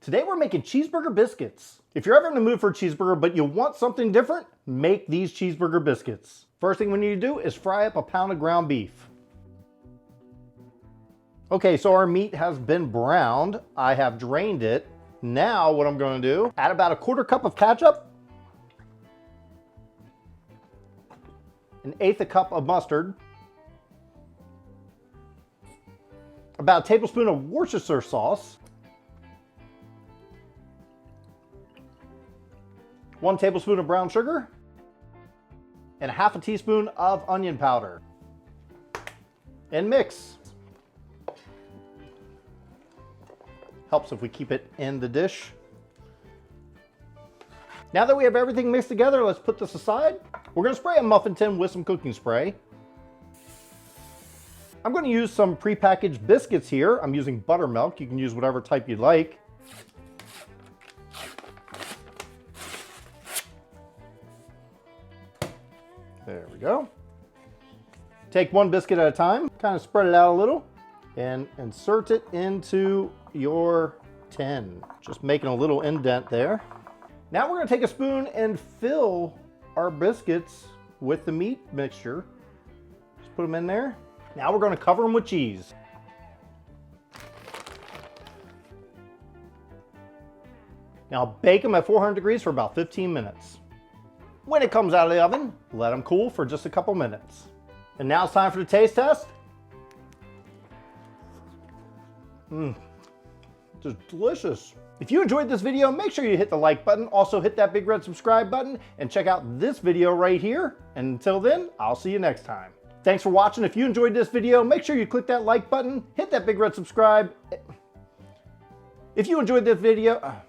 Today we're making cheeseburger biscuits. If you're ever in the mood for a cheeseburger but you want something different, make these cheeseburger biscuits. First thing we need to do is fry up a pound of ground beef. Okay, so our meat has been browned. I have drained it. Now what I'm going to do, add about a quarter cup of ketchup, an eighth a cup of mustard, about a tablespoon of Worcestershire sauce, 1 tablespoon of brown sugar, and half a teaspoon of onion powder. And mix. Helps if we keep it in the dish. Now that we have everything mixed together, let's put this aside. We're going to spray a muffin tin with some cooking spray. I'm going to use some prepackaged biscuits here. I'm using buttermilk. You can use whatever type you'd like. There we go. Take one biscuit at a time, kind of spread it out a little, and insert it into your tin. Just making a little indent there. Now we're going to take a spoon and fill our biscuits with the meat mixture. Just put them in there. Now we're going to cover them with cheese. Now bake them at 400 degrees for about 15 minutes. When it comes out of the oven, let them cool for just a couple minutes. And now it's time for the taste test. Just delicious. If you enjoyed this video, make sure you hit the like button. Also hit that big red subscribe button and check out this video right here. And until then, I'll see you next time. Thanks for watching. If you enjoyed this video, make sure you click that like button, hit that big red subscribe. If you enjoyed this video,